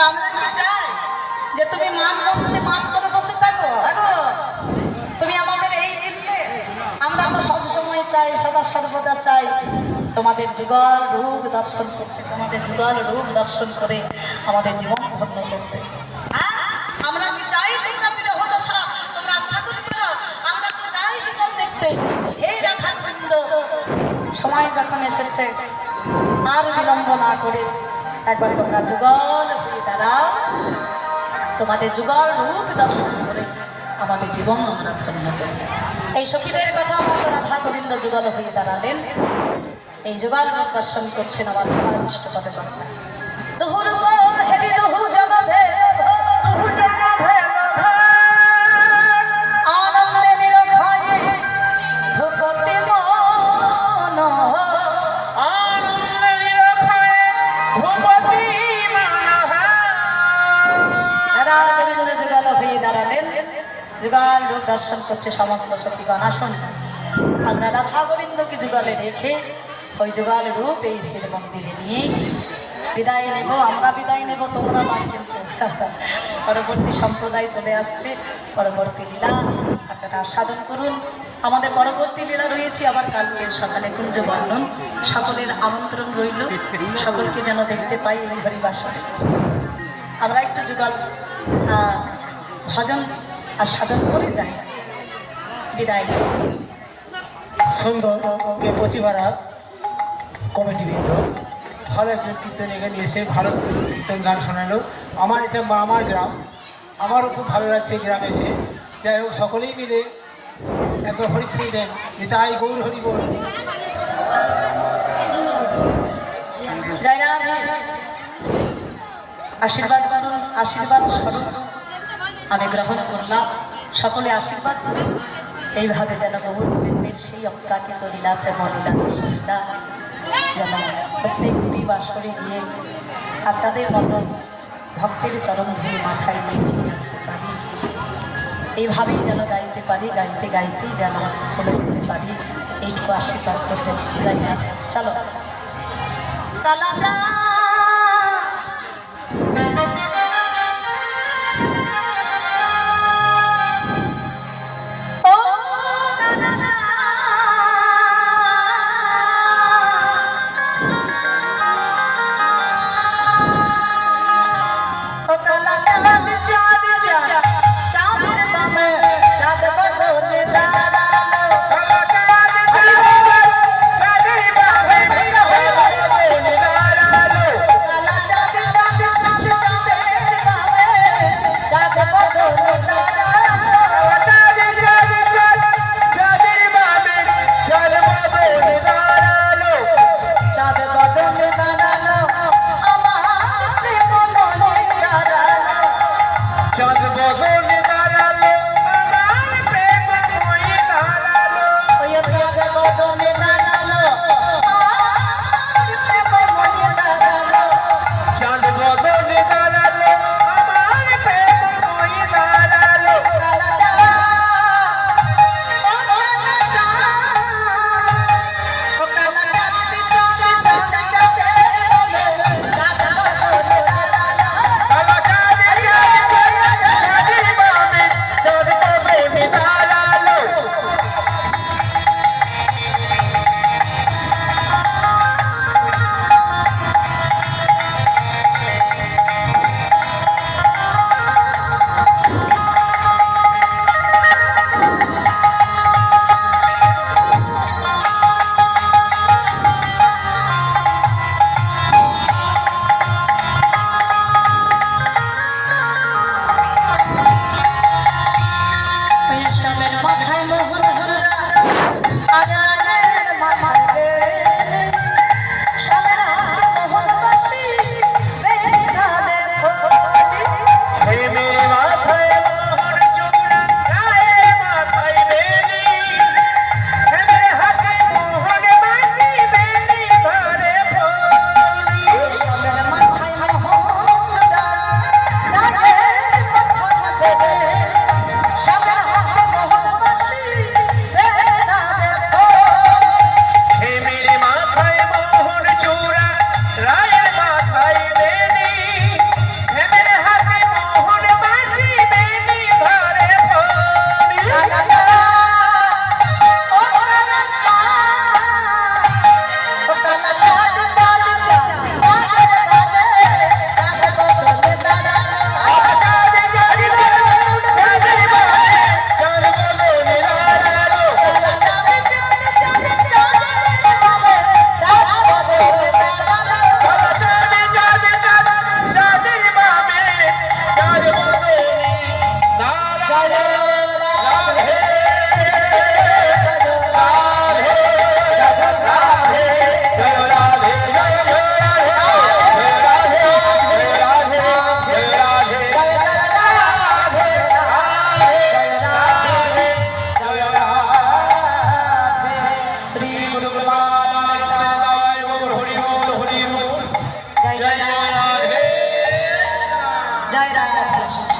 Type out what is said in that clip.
আমরা কি চাই যে তুমি মান বলছে মান করে বসে থাকো? তুমি আমাদের এই চিনলে আমরা তো সবসময় চাই, সদা সর্বদা চাই তোমাদের যুগল রূপ দর্শন করতে, তোমাদের যুগল রূপ দর্শন করে আমাদের জীবন ধন্য করতে। আমরা কি চাই তোমরা বিরহ দশা, তোমরা সাধন করো, আমরা তো চাই যুগল দেখতে। হে রাধাবৃন্দ, সময় যখন এসেছে আর বিলম্ব না করে একবার তোমরা যুগল হয়ে দাঁড়াও, তোমাদের যুগল রূপ দর্শন করে আমাদের জীবন আমরা ধন্য করি। এই সখীদের কথা মতো রাধা গোবিন্দ যুগল হয়ে দাঁড়ালেন, এই যুগল রূপ দর্শন করছেন আমার ইষ্টপদে কর্তা। যুগল রূপ দর্শন করছে সমস্ত সখীগণ। আসুন আমরা রাধা গোবিন্দকে যুগলে রেখে ওই যুগল রূপ এই হৃদ মন্দিরে নিয়ে বিদায় নেব। আমরা বিদায় নেব, তোমরা নয় কিন্তু। পরবর্তী সম্প্রদায় চলে আসছে, পরবর্তী লীলা আপনারা আস্বাদন করুন। আমাদের পরবর্তী লীলা রয়েছে আবার কালকে সকালে কুঞ্জ বর্ণন। সকলের আমন্ত্রণ রইল, সকলকে যেন দেখতে পাই এই হরিবাসরে। আমরা একটু যুগল ভজন আর সাধন করে যাই, বিদায়। সুন্দর কে পচিপাড়া কমিটিবৃন্দ ভালো একজন কীর্তন এখানে এসে ভালো কীর্তন গান শোনালো। আমার এটা আমার গ্রাম, আমারও খুব ভালো লাগছে গ্রামে এসে। যাই হোক, সকলেই মিলে একবার হরিত্রী দেন, নিতাই গৌর হরি বল। আশীর্বাদ করুন, আশীর্বাদ স্বরূপ আমি গ্রহণ করলাম। সকলে আশীর্বাদ করুন, এইভাবে যেন বহু গোবিন্দের সেই অপ্রাকৃত লীলা প্রেম লীলা যেন প্রত্যেক বাসরে গিয়ে আপনাদের মতো ভক্তের চরণ ধরে মাথায় নিয়ে আসতে পারি। এইভাবেই যেন গাইতে পারি, গাইতে গাইতেই যেন চলে যেতে পারি। এইটুকু আশীর্বাদ করবেন। যাই না, চলো কালা যা জয় রাধা কৃষ্ণ।